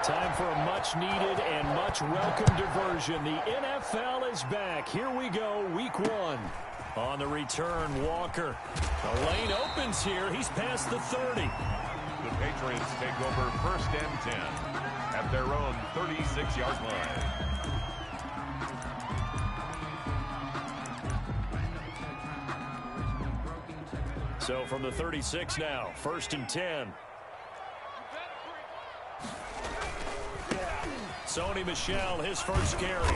Time for a much-needed and much-welcome diversion. The NFL is back. Here we go, Week 1. On the return, Walker. The lane opens here. He's past the 30. The Patriots take over 1st and 10 at their own 36-yard line. So from the 36 now, 1st and 10. Sony Michel, his first carry.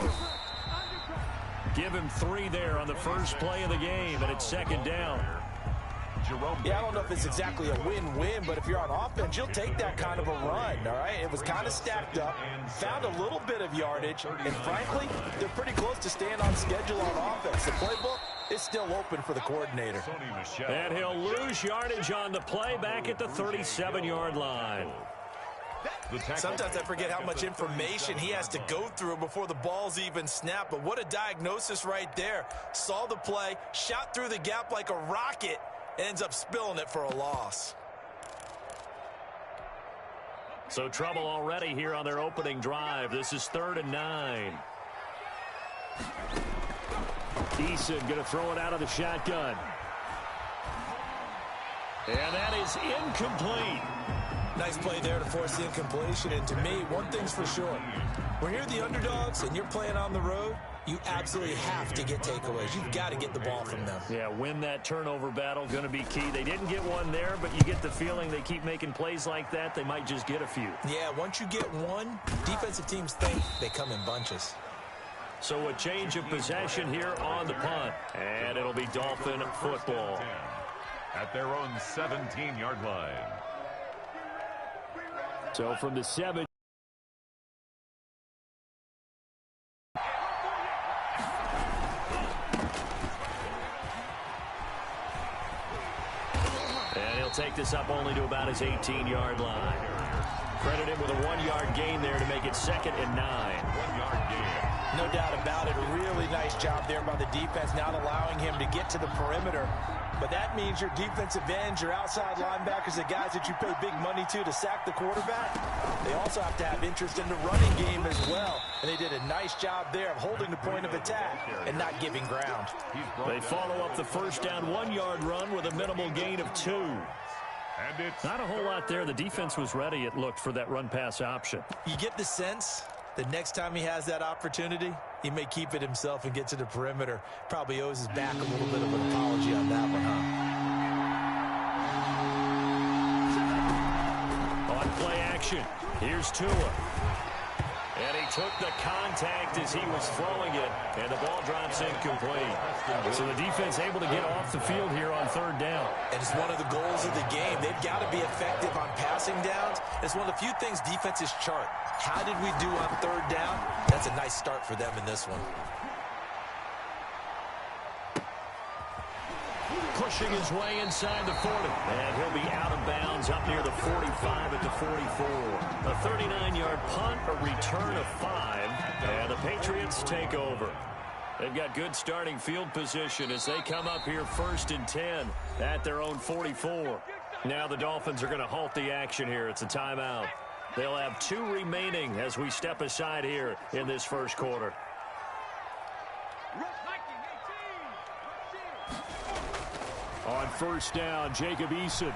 Give him 3 there on the first play of the game, and it's 2nd down. Yeah, I don't know if it's exactly a win-win, but if you're on offense, you'll take that kind of a run, all right? It was kind of stacked up, found a little bit of yardage, and frankly, they're pretty close to staying on schedule on offense. The playbook is still open for the coordinator. And he'll lose yardage on the play back at the 37-yard line. Sometimes I forget how much information he has to go through before the ball's even snapped, but what a diagnosis right there. Saw the play, shot through the gap like a rocket, ends up spilling it for a loss. So trouble already here on their opening drive. This is 3rd and 9. Eason going to throw it out of the shotgun. And that is incomplete. Nice play there to force the incompletion, and to me, one thing's for sure. When you're the underdogs and you're playing on the road, you absolutely have to get takeaways. You've got to get the ball from them. Yeah, win that turnover battle, going to be key. They didn't get one there, but you get the feeling they keep making plays like that, they might just get a few. Yeah, once you get one, defensive teams think they come in bunches. So a change of possession here on the punt, and it'll be Dolphin football. At their own 17-yard line. So from the 7. And he'll take this up only to about his 18-yard line. Credit him with a 1-yard gain there to make it 2nd and 9. 1-yard gain. No doubt about it. A really nice job there by the defense, not allowing him to get to the perimeter. But that means your defensive ends, your outside linebackers, the guys that you pay big money to sack the quarterback, they also have to have interest in the running game as well. And they did a nice job there of holding the point of attack and not giving ground. They follow up the first down 1-yard run with a minimal gain of 2. Not a whole lot there. The defense was ready, it looked, for that run-pass option. You get the sense the next time he has that opportunity, he may keep it himself and get to the perimeter. Probably owes his back a little bit of an apology on that one, huh? On play action, here's Tua. And he took the contact as he was throwing it, and the ball drops incomplete. So the defense able to get off the field here on 3rd down. And it's one of the goals of the game. They've got to be effective on passing downs. It's one of the few things defenses chart. How did we do on 3rd down? That's a nice start for them in this one. Pushing his way inside the 40. And he'll be out of bounds up near the 45 at the 44. A 39-yard punt, a return of 5. And the Patriots take over. They've got good starting field position as they come up here 1st and 10 at their own 44. Now the Dolphins are going to halt the action here. It's a timeout. They'll have 2 remaining as we step aside here in this first quarter. On 1st down, Jacob Eason.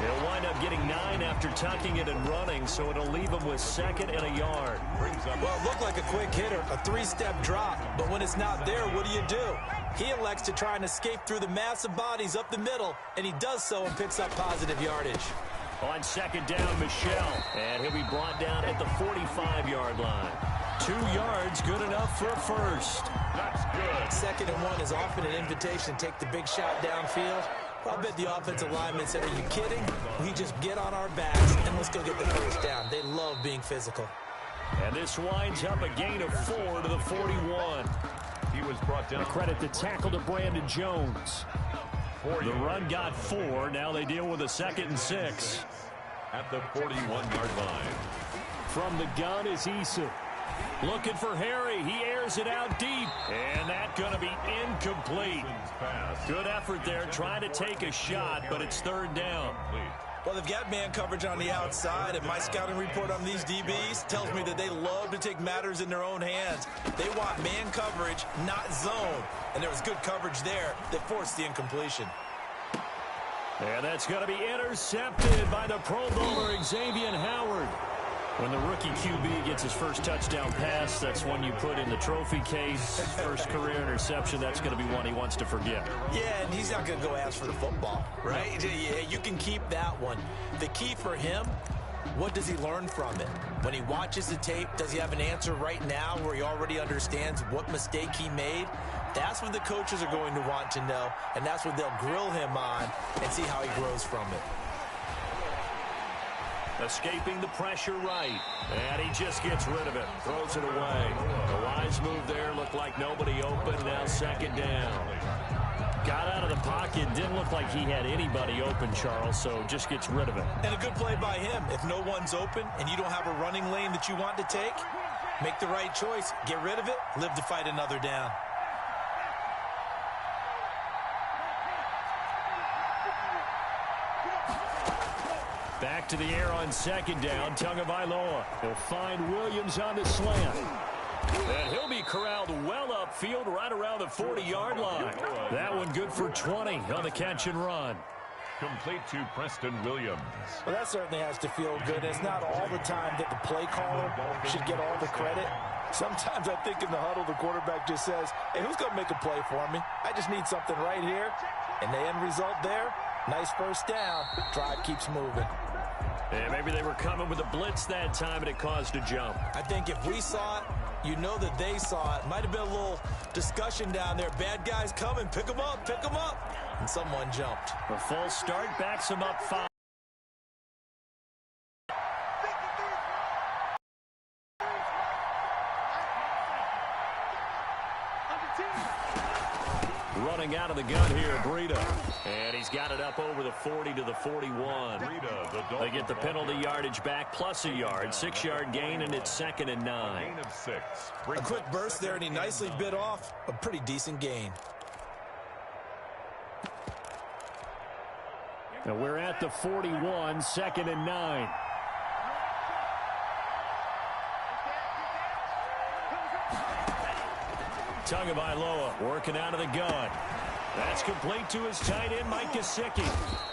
He'll wind up getting 9 after tucking it and running, so it'll leave him with 2nd and a yard. Well, it looked like a quick hitter, a 3-step drop, but when it's not there, what do? He elects to try and escape through the massive bodies up the middle, and he does so and picks up positive yardage. On 2nd down, Michel, and he'll be brought down at the 45-yard line. 2 yards, good enough for a first. That's good. 2nd and 1 is often an invitation to take the big shot downfield. I bet the offensive lineman said, are you kidding? We just get on our backs and let's go get the first down. They love being physical. And this winds up a gain of 4 to the 41. He was brought down. Credit the tackle to Brandon Jones. The run got 4. Now they deal with a 2nd and 6. At the 41-yard line. From the gun is Eason. Looking for Harry. He airs it out deep. And that's going to be incomplete. Good effort there trying to take a shot, but it's 3rd down. Well, they've got man coverage on the outside, and my scouting report on these DBs tells me that they love to take matters in their own hands. They want man coverage, not zone. And there was good coverage there that forced the incompletion. And that's going to be intercepted by the Pro Bowler, Xavier Howard. When the rookie QB gets his first touchdown pass, that's one you put in the trophy case. First career interception, that's going to be one he wants to forget. Yeah, and he's not going to go ask for the football, right? Yeah, you can keep that one. The key for him, what does he learn from it? When he watches the tape, does he have an answer right now where he already understands what mistake he made? That's what the coaches are going to want to know, and that's what they'll grill him on and see how he grows from it. Escaping the pressure right. And he just gets rid of it. Throws it away. The wise move there. Looked like nobody open. Now second down. Got out of the pocket. Didn't look like he had anybody open, Charles, so just gets rid of it. And a good play by him. If no one's open and you don't have a running lane that you want to take, make the right choice. Get rid of it. Live to fight another down. Back to the air on second down. Tagovailoa will find Williams on the slant. And he'll be corralled well upfield right around the 40-yard line. That one good for 20 on the catch and run. Complete to Preston Williams. Well, that certainly has to feel good. It's not all the time that the play caller should get all the credit. Sometimes I think in the huddle, the quarterback just says, hey, who's going to make a play for me? I just need something right here. And the end result there, nice first down. Drive keeps moving. And maybe they were coming with a blitz that time, and it caused a jump. I think if we saw it, you know that they saw it. Might have been a little discussion down there. Bad guys coming. Pick them up. Pick them up. And someone jumped. A false start backs him up 5. Running out of the gun here, Breida. And he's got it up over the 40 to the 41. They get the penalty yardage back plus a yard. 6-yard gain, and it's 2nd and 9. Gain of 6. A quick burst there, and he nicely bit off a pretty decent gain. Now we're at the 41, 2nd and 9. Tagovailoa working out of the gun. That's complete to his tight end, Mike Gesicki.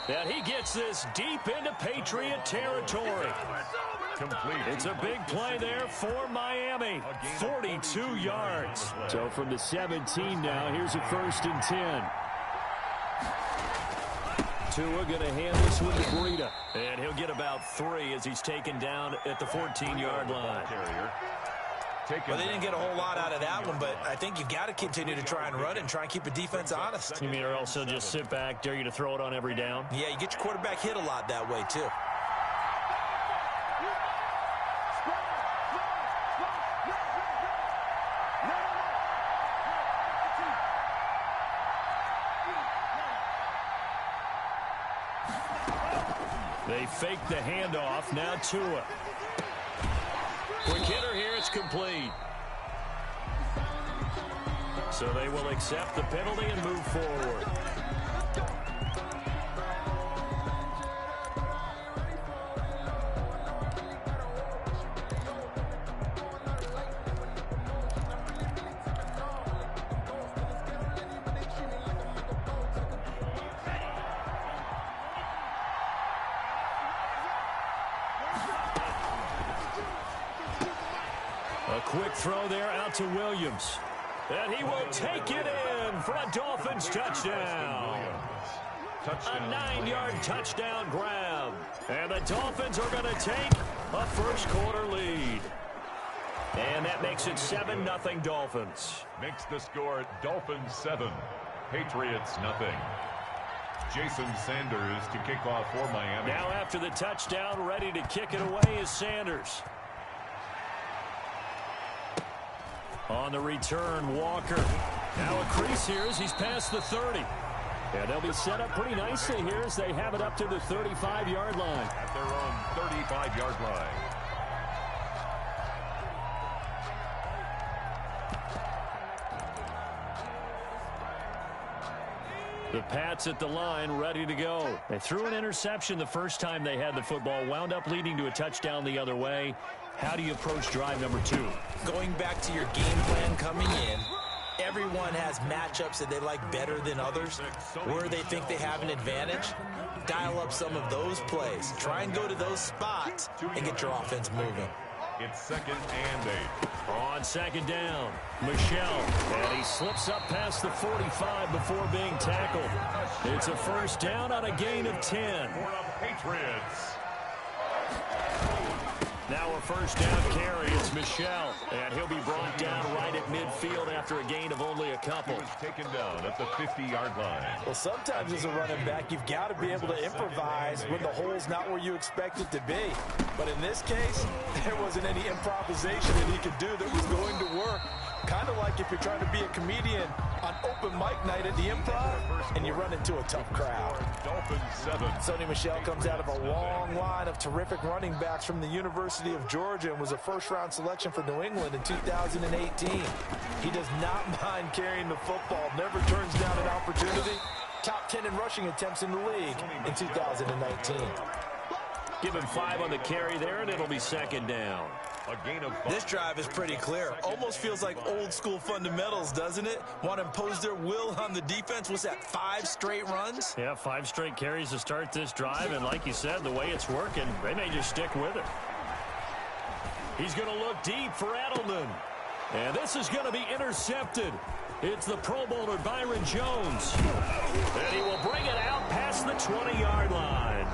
And he gets this deep into Patriot territory. Complete. It's a big play there for Miami. 42 yards. So from the 17 now, here's a 1st and 10. Tua going to hand this one to Breida. And he'll get about 3 as he's taken down at the 14-yard line. Well, they didn't get a whole lot out of that one, but I think you've got to continue to try and run it and try and keep the defense honest. You mean or else they'll just sit back, dare you to throw it on every down? Yeah, you get your quarterback hit a lot that way, too. They fake the handoff. Now Tua. Quick hitter here. It's complete. So they will accept the penalty and move forward. A quick throw there out to Williams. And he will take it in for a Dolphins touchdown. A 9-yard touchdown grab. And the Dolphins are going to take a first-quarter lead. And that makes it 7-0 Dolphins. Makes the score Dolphins 7, Patriots 0. Jason Sanders to kick off for Miami. Now after the touchdown, ready to kick it away is Sanders. On the return, Walker. Now a crease here as he's past the 30. And they'll be set up pretty nicely here as they have it up to the 35-yard line. At their own 35-yard line. The Pats at the line, ready to go. They threw an interception the first time they had the football, wound up leading to a touchdown the other way. How do you approach drive number 2? Going back to your game plan coming in, everyone has matchups that they like better than others, where they think they have an advantage. Dial up some of those plays. Try and go to those spots and get your offense moving. It's 2nd and 8. On 2nd down, Michelle, and he slips up past the 45 before being tackled. It's a 1st down on a gain of 10. For the Patriots. Now a 1st down carry. It's Michelle, and he'll be brought down right at midfield after a gain of only a couple. He was taken down at the 50-yard line. Well, sometimes as a running back, you've got to be able to improvise when the hole's not where you expect it to be. But in this case, there wasn't any improvisation that he could do that was going to work. Kind of like if you're trying to be a comedian on open mic night at the Improv and you run into a tough crowd. Dolphins 7. Sony Michel comes out of a long line of terrific running backs from the University of Georgia and was a first-round selection for New England in 2018. He does not mind carrying the football, never turns down an opportunity. Top 10 in rushing attempts in the league in 2019. Give him 5 on the carry there, and it'll be 2nd down. A gain of 5. This drive is pretty clear. Almost feels like old school fundamentals, doesn't it? Want to impose their will on the defense. What's that, 5 straight runs? Yeah, 5 straight carries to start this drive, and like you said, the way it's working, they may just stick with it. He's going to look deep for Edelman. And this is going to be intercepted. It's the Pro Bowler Byron Jones. And he will bring it out past the 20-yard line.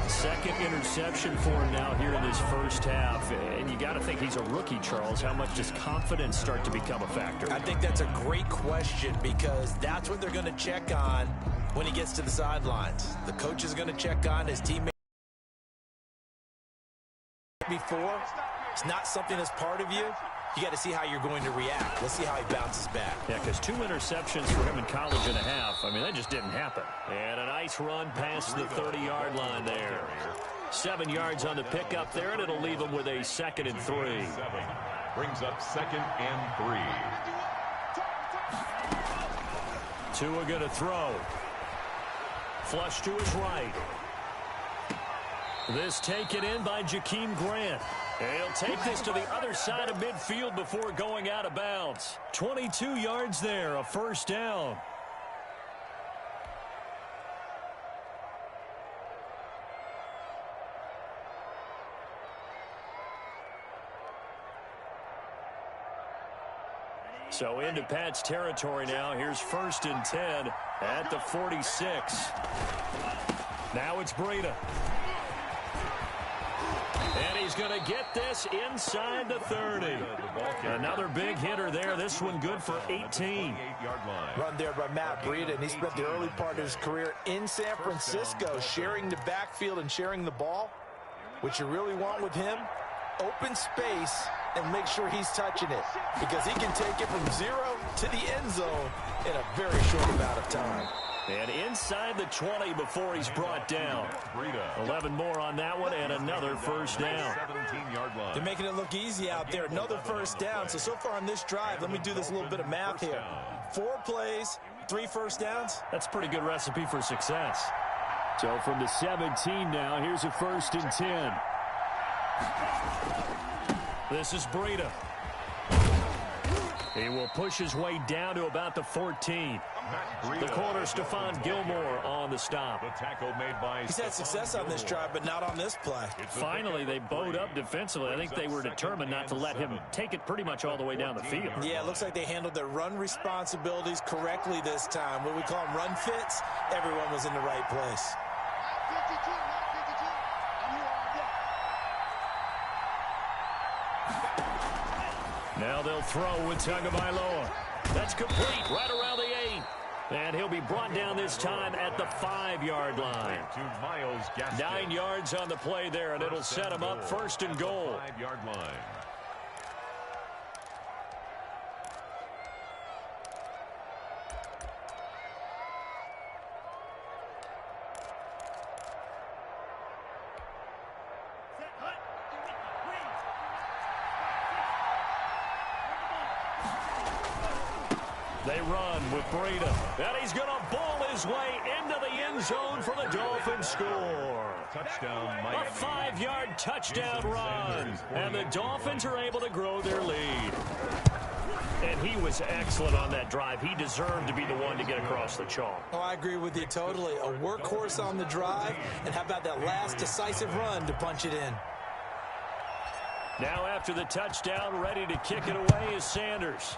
2nd interception for him now here in this 1st half. And you got to think he's a rookie, Charles. How much does confidence start to become a factor? I think that's a great question because that's what they're going to check on when he gets to the sidelines. The coach is going to check on his teammates before. It's not something that's part of you. You got to see how you're going to react. Let's see how he bounces back. Yeah, because 2 interceptions for him in college and a half. I mean, that just didn't happen. And a nice run past the 30-yard line there. 7 yards on the pickup there, and it'll leave him with a 2nd and 3. Brings up 2nd and 3. Tua going to throw. Flush to his right. This taken in by Jakeem Grant. He'll take this to the other side of midfield before going out of bounds. 22 yards there, a 1st down. So into Pat's territory now. Here's 1st and 10 at the 46. Now it's Breida. And he's going to get this inside the 30. Another big hitter there. This one good for 18. Run there by Matt Breida, and he spent the early part of his career in San Francisco sharing the backfield and sharing the ball. What you really want with him, open space and make sure he's touching it because he can take it from 0 to the end zone in a very short amount of time. And inside the 20 before he's brought down. 11 more on that one and another 1st down. They're making it look easy out there. Another 1st down. So far on this drive, let me do this little bit of math here. 4 plays, 3 1st downs. That's a pretty good recipe for success. So from the 17 now, here's a 1st and 10. This is Breida. He will push his way down to about the 14. The corner, Stephon Gilmore, on the stop. The tackle made by He's had success on this drive, but not on this play. Finally, they bowed up defensively. I think they were determined not to let him take it pretty much all the way down the field. Yeah, it looks like they handled their run responsibilities correctly this time. What we call them run fits, everyone was in the right place. Now they'll throw with Tagovailoa. That's complete right around the 8. And he'll be brought down this time at the 5-yard line. 9 yards on the play there, and it'll set him up 1st and goal. 5-yard line. They run with Breida. And he's going to bowl his way into the end zone for the Dolphins score. Touchdown, Miami. A 5-yard touchdown run. And the Dolphins are able to grow their lead. And he was excellent on that drive. He deserved to be the one to get across the chalk. Oh, I agree with you totally. A workhorse on the drive. And how about that last decisive run to punch it in? Now after the touchdown, ready to kick it away is Sanders.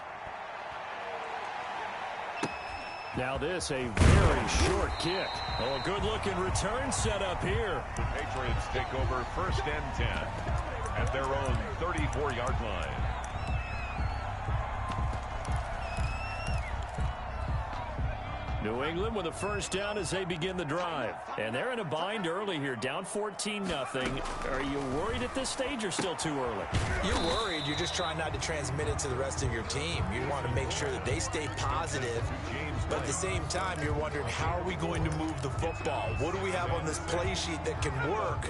Now this, a very short kick. Oh, a good-looking return set up here. The Patriots take over 1st and 10 at their own 34-yard line. New England with a first down as they begin the drive. And they're in a bind early here, down 14-0. Are you worried at this stage or still too early? You're worried. You're just trying not to transmit it to the rest of your team. You want to make sure that they stay positive. But at the same time, you're wondering, how are we going to move the football? What do we have on this play sheet that can work?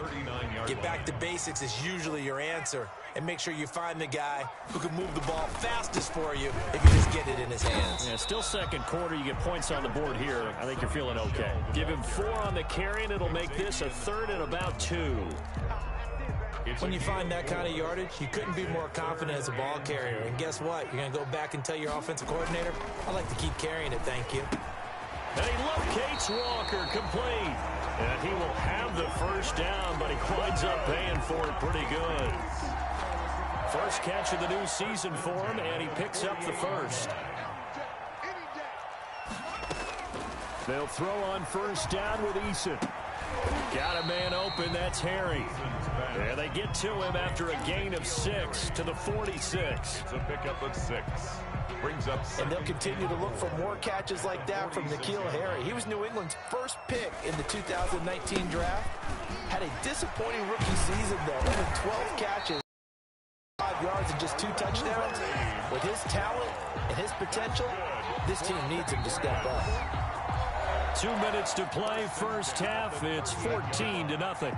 Get back to basics is usually your answer. And make sure you find the guy who can move the ball fastest for you if you just get it in his hands. Yeah, still second quarter. You get points on the board here. I think you're feeling okay. Give him 4 on the carry, and it'll make this a 3rd and about 2. When you find that kind of yardage, you couldn't be more confident as a ball carrier. And guess what? You're going to go back and tell your offensive coordinator, I'd like to keep carrying it, thank you. And he locates Walker, complete. And he will have the first down, but he winds up paying for it pretty good. First catch of the new season for him, and he picks up the first. They'll throw on first down with Eason. Got a man open, that's Harry. And they get to him after a gain of 6 to the 46. It's a pickup of 6. Brings up 7. And they'll continue to look for more catches like that from N'Keal Harry. He was New England's first pick in the 2019 draft. Had a disappointing rookie season, though. Only 12 catches, 5 yards, and just 2 touchdowns. With his talent and his potential, this team needs him to step up. 2 minutes to play, first half. It's 14-0.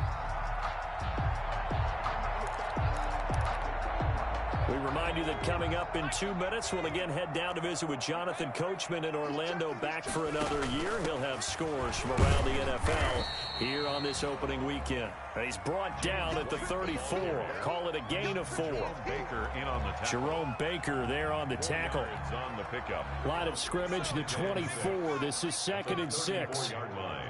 We remind you that coming up in 2 minutes, we'll again head down to visit with Jonathan Coachman in Orlando, back for another year. He'll have scores from around the NFL here on this opening weekend. He's brought down at the 34. Call it a gain of 4. Baker in on the tackle. Jerome Baker there on the tackle. On the pickup. Line of scrimmage, the 24. This is 2nd and 6. 4-yard line.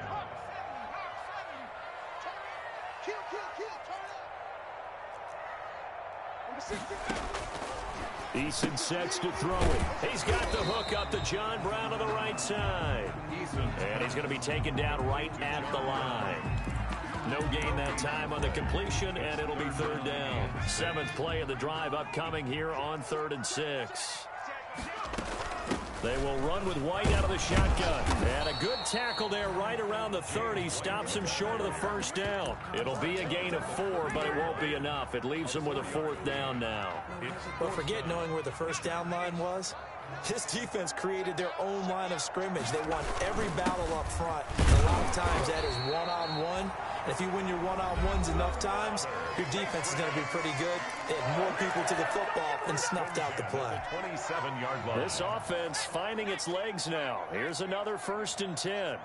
Eason sets to throw it. He's got the hook up to John Brown on the right side. And he's going to be taken down right at the line. No gain that time on the completion, and it'll be 3rd down. 7th play of the drive upcoming here on 3rd and 6. They will run with White out of the shotgun. And a good tackle there right around the 30. Stops him short of the first down. It'll be a gain of 4, but it won't be enough. It leaves him with a 4th down now. But forget knowing where the first down line was. This defense created their own line of scrimmage. They won every battle up front. And a lot of times that is one-on-one. And if you win your one-on-ones enough times, your defense is going to be pretty good. They had more people to the football and snuffed out the play. 27-yard line. This offense finding its legs now. Here's another 1st and 10.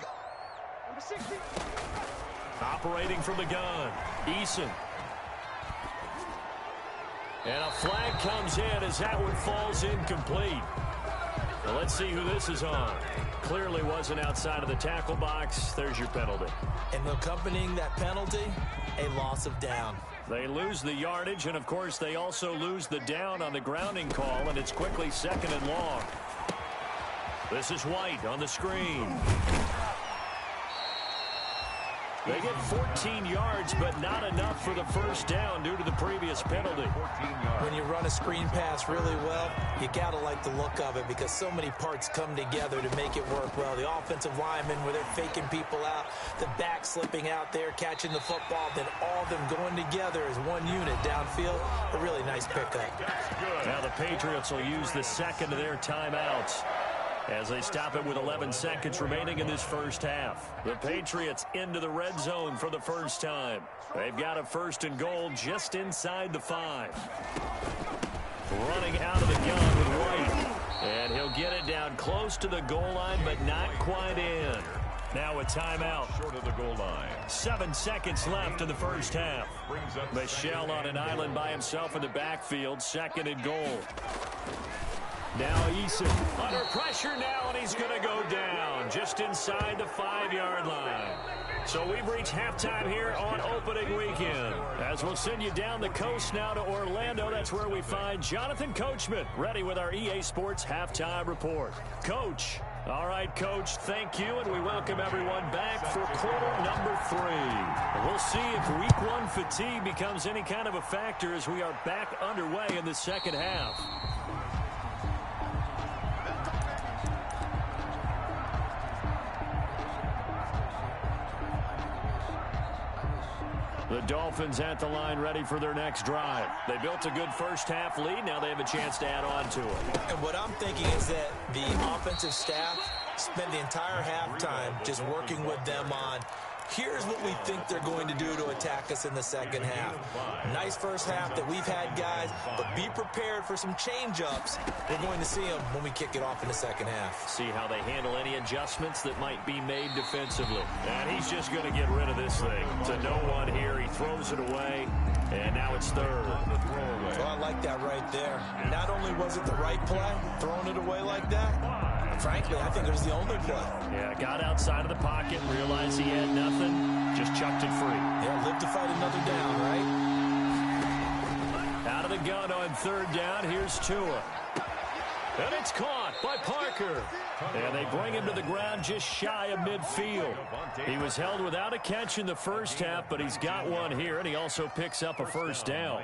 Operating from the gun, Eason. And a flag comes in as that one falls incomplete. Well, let's see who this is on. Clearly wasn't outside of the tackle box. There's your penalty. And accompanying that penalty, a loss of down. They lose the yardage, and of course they also lose the down on the grounding call, and it's quickly 2nd and long. This is White on the screen. They get 14 yards, but not enough for the first down due to the previous penalty. When you run a screen pass really well, you got to like the look of it because so many parts come together to make it work well. The offensive linemen, where they're faking people out, the back slipping out there, catching the football, then all of them going together as one unit downfield. A really nice pickup. Now the Patriots will use the 2nd of their timeouts as they stop it with 11 seconds remaining in this first half. The Patriots into the red zone for the first time. They've got a 1st and goal just inside the 5. Running out of the gun with White. And he'll get it down close to the goal line, but not quite in. Now a timeout. Short of the goal line. 7 seconds left in the first half. Michel on an island by himself in the backfield. 2nd and goal. Now Eason under pressure now, and he's going to go down just inside the 5-yard line. So we've reached halftime here on opening weekend. As we'll send you down the coast now to Orlando, that's where we find Jonathan Coachman, ready with our EA Sports Halftime Report. Coach. All right, Coach, thank you, and we welcome everyone back for quarter number 3. We'll see if Week 1 fatigue becomes any kind of a factor as we are back underway in the second half. The Dolphins at the line ready for their next drive. They built a good first half lead. Now they have a chance to add on to it. And what I'm thinking is that the offensive staff spent the entire halftime just working with them on, here's what we think they're going to do to attack us in the second half. Nice first half that we've had, guys, but be prepared for some change-ups. We're going to see them when we kick it off in the second half. See how they handle any adjustments that might be made defensively. And he's just going to get rid of this thing. To no one here. He throws it away, and now it's 3rd. Well, I like that right there. Not only was it the right play, throwing it away like that, frankly, I think it was the only play. Yeah, got outside of the pocket and realized he had nothing. Just chucked it free. Yeah, live to fight another down, right? Out of the gun on 3rd down. Here's Tua. And it's caught by Parker. And they bring him to the ground just shy of midfield. He was held without a catch in the first half, but he's got one here, and he also picks up a first down.